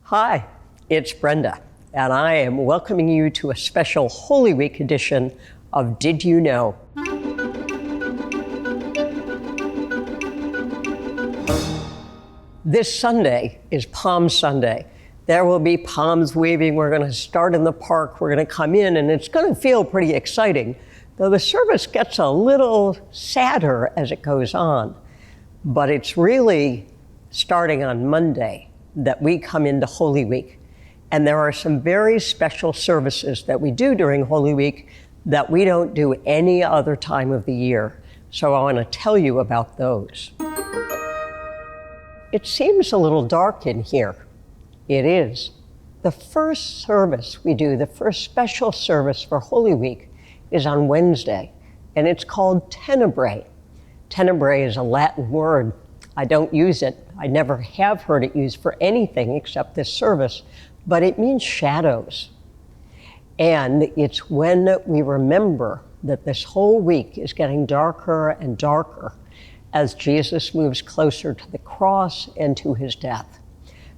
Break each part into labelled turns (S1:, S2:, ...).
S1: Hi, it's Brenda, and I am welcoming you to a special Holy Week edition of Did You Know? This Sunday is Palm Sunday. There will be palms waving. We're going to start in the park. We're going to come in, and it's going to feel pretty exciting, though the service gets a little sadder as it goes on. But it's really starting on Monday that we come into Holy Week. And there are some very special services that we do during Holy Week that we don't do any other time of the year. So I want to tell you about those. It seems a little dark in here. It is. The first service we do, the first special service for Holy Week, is on Wednesday, and it's called Tenebrae. Tenebrae is a Latin word. I don't use it. I never have heard it used for anything except this service, but it means shadows. And it's when we remember that this whole week is getting darker and darker as Jesus moves closer to the cross and to his death.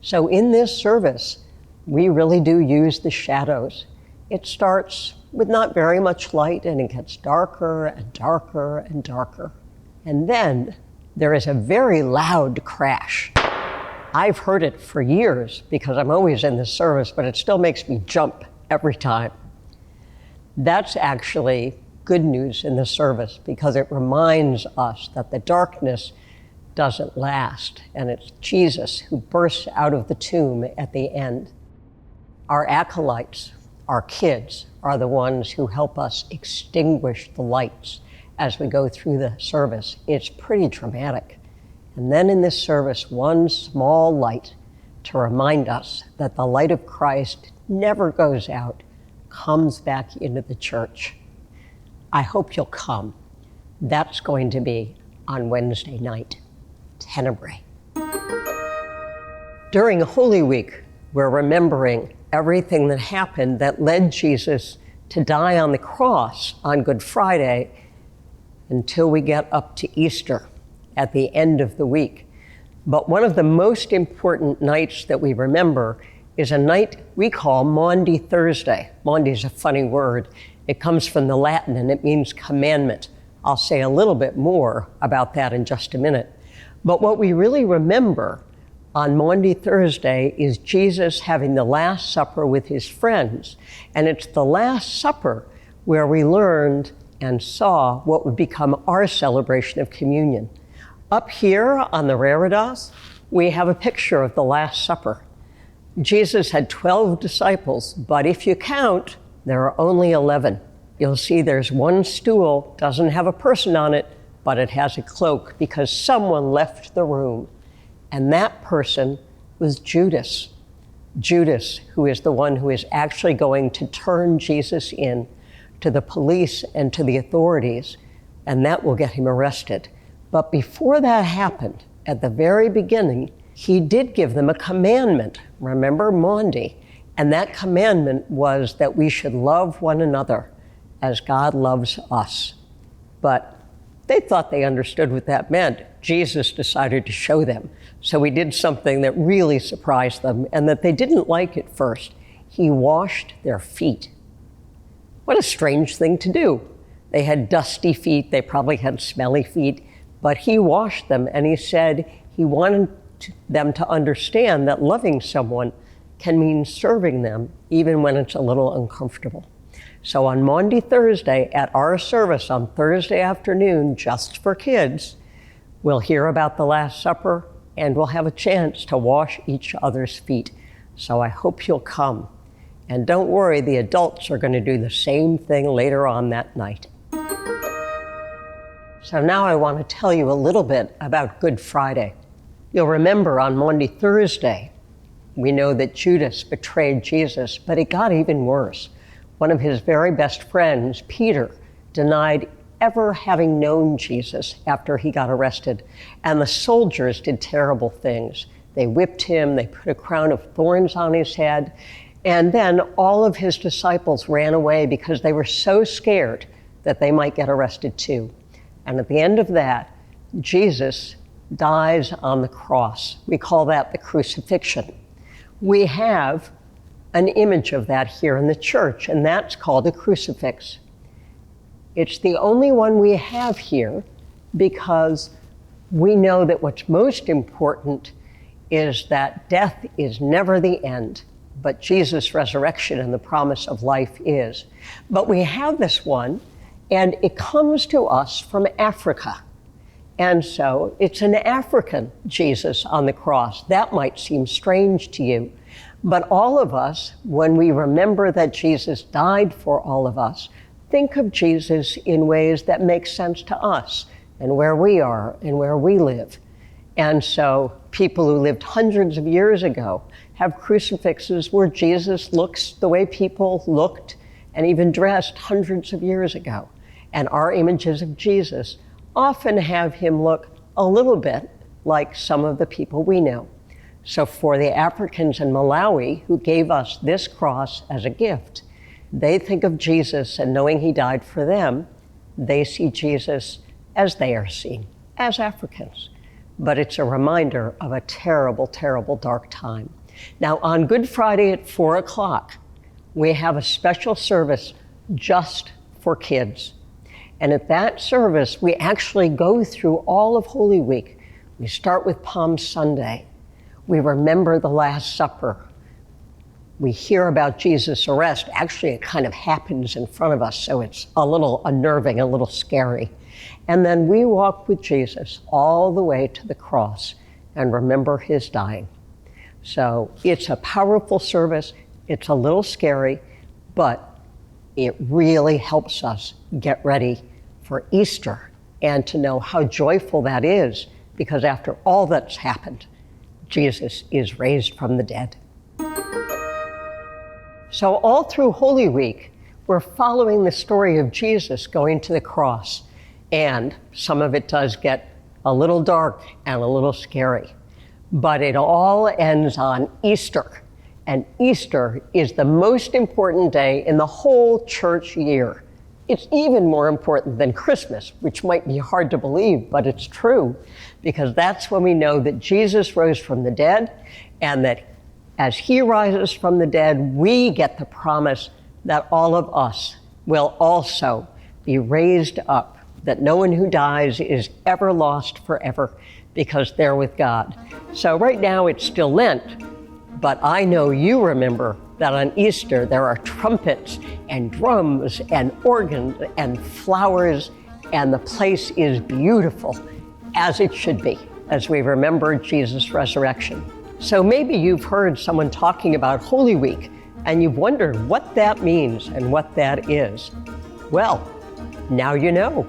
S1: So in this service, we really do use the shadows. It starts with not very much light, and it gets darker and darker and darker. And then there is a very loud crash. I've heard it for years because I'm always in this service, but it still makes me jump every time. That's actually good news in the service because it reminds us that the darkness doesn't last, and it's Jesus who bursts out of the tomb at the end. Our acolytes, our kids, are the ones who help us extinguish the lights as we go through the service. It's pretty dramatic. And then in this service, one small light to remind us that the light of Christ never goes out, comes back into the church. I hope you'll come. That's going to be on Wednesday night, Tenebrae. During Holy Week, we're remembering everything that happened that led Jesus to die on the cross on Good Friday until we get up to Easter at the end of the week. But one of the most important nights that we remember is a night we call Maundy Thursday. Maundy is a funny word. It comes from the Latin and it means commandment. I'll say a little bit more about that in just a minute. But what we really remember on Maundy Thursday is Jesus having the Last Supper with his friends. And it's the Last Supper where we learned and saw what would become our celebration of communion. Up here on the reredos, we have a picture of the Last Supper. Jesus had 12 disciples, but if you count, there are only 11. You'll see there's one stool, doesn't have a person on it, but it has a cloak because someone left the room. And that person was Judas. Judas, who is the one who is actually going to turn Jesus in to the police and to the authorities, and that will get him arrested. But before that happened, at the very beginning, he did give them a commandment. Remember Maundy? And that commandment was that we should love one another as God loves us. But they thought they understood what that meant. Jesus decided to show them. So he did something that really surprised them and that they didn't like at first. He washed their feet. What a strange thing to do. They had dusty feet, they probably had smelly feet, but he washed them and he said he wanted them to understand that loving someone can mean serving them even when it's a little uncomfortable. So on Maundy Thursday, at our service on Thursday afternoon, just for kids, we'll hear about the Last Supper and we'll have a chance to wash each other's feet. So I hope you'll come. And don't worry, the adults are going to do the same thing later on that night. So now I want to tell you a little bit about Good Friday. You'll remember on Maundy Thursday, we know that Judas betrayed Jesus, but it got even worse. One of his very best friends, Peter, denied ever having known Jesus after he got arrested. And the soldiers did terrible things. They whipped him, they put a crown of thorns on his head, and then all of his disciples ran away because they were so scared that they might get arrested too. And at the end of that, Jesus dies on the cross. We call that the crucifixion. We have an image of that here in the church, and that's called a crucifix. It's the only one we have here because we know that what's most important is that death is never the end, but Jesus' resurrection and the promise of life is. But we have this one, and it comes to us from Africa. And so it's an African Jesus on the cross. That might seem strange to you. But all of us, when we remember that Jesus died for all of us, think of Jesus in ways that make sense to us and where we are and where we live. And so people who lived hundreds of years ago have crucifixes where Jesus looks the way people looked and even dressed hundreds of years ago. And our images of Jesus often have him look a little bit like some of the people we know. So for the Africans in Malawi who gave us this cross as a gift, they think of Jesus, and knowing he died for them, they see Jesus as they are seen, as Africans. But it's a reminder of a terrible, terrible dark time. Now on Good Friday at 4 o'clock, we have a special service just for kids. And at that service, we actually go through all of Holy Week. We start with Palm Sunday. We remember the Last Supper. We hear about Jesus' arrest. Actually, it kind of happens in front of us, so it's a little unnerving, a little scary. And then we walk with Jesus all the way to the cross and remember his dying. So it's a powerful service. It's a little scary, but it really helps us get ready for Easter and to know how joyful that is, because after all that's happened, Jesus is raised from the dead. So all through Holy Week, we're following the story of Jesus going to the cross, and some of it does get a little dark and a little scary, but it all ends on Easter. And Easter is the most important day in the whole church year. It's even more important than Christmas, which might be hard to believe, but it's true, because that's when we know that Jesus rose from the dead, and that as he rises from the dead, we get the promise that all of us will also be raised up, that no one who dies is ever lost forever, because they're with God. So right now it's still Lent, but I know you remember that on Easter there are trumpets and drums and organs and flowers, and the place is beautiful, as it should be, as we remember Jesus' resurrection. So maybe you've heard someone talking about Holy Week, and you've wondered what that means and what that is. Well, now you know.